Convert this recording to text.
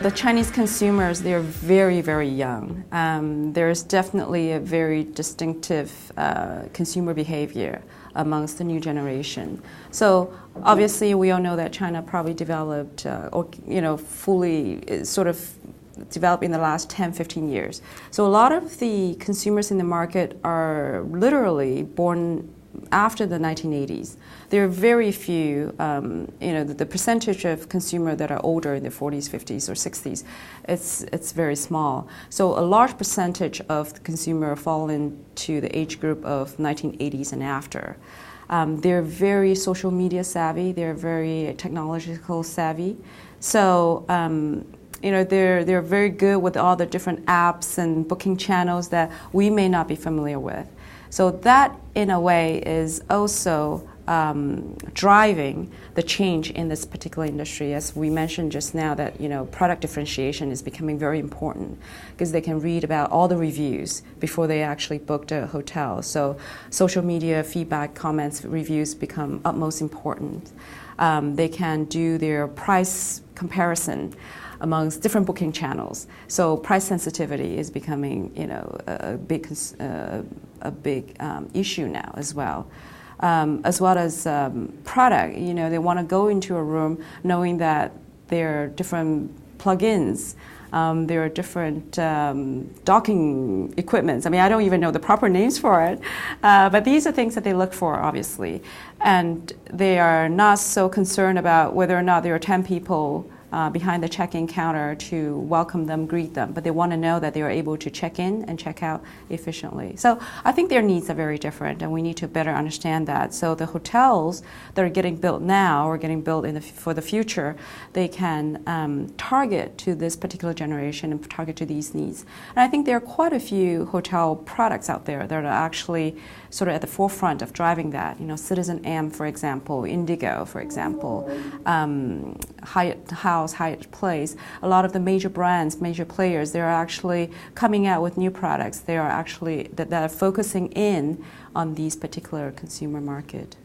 The Chinese consumers, they're very, very young. There's definitely a very distinctive consumer behavior amongst the new generation. So obviously we all know that China probably developed or fully sort of developed in the last 10, 15 years. So a lot of the consumers in the market are literally born after the 1980s. There are very few, the percentage of consumer that are older in the 40s, 50s, or 60s, it's very small. So a large percentage of the consumer fall into the age group of 1980s and after. They're very social media savvy. They're very technological savvy. So they're very good with all the different apps and booking channels that we may not be familiar with. So that, in a way, is also driving the change in this particular industry. As we mentioned just now, that product differentiation is becoming very important because they can read about all the reviews before they actually booked a hotel. So social media feedback, comments, reviews become utmost important. They can do their price comparison amongst different booking channels. So price sensitivity is becoming, a big issue now as well. As well as product, they want to go into a room knowing that there are different plugins, there are different docking equipments. I mean, I don't even know the proper names for it, but these are things that they look for, obviously. And they are not so concerned about whether or not there are 10 people behind the check-in counter to welcome them, greet them, but they want to know that they are able to check in and check out efficiently. So I think their needs are very different, and we need to better understand that. So the hotels that are getting built now or getting built for the future, they can target to this particular generation and target to these needs. And I think there are quite a few hotel products out there that are actually sort of at the forefront of driving that. Citizen M, for example, Indigo, for example, Hyatt House, Hyatt Place. A lot of the major brands, major players, they're actually coming out with new products. They are actually that are focusing in on these particular consumer market.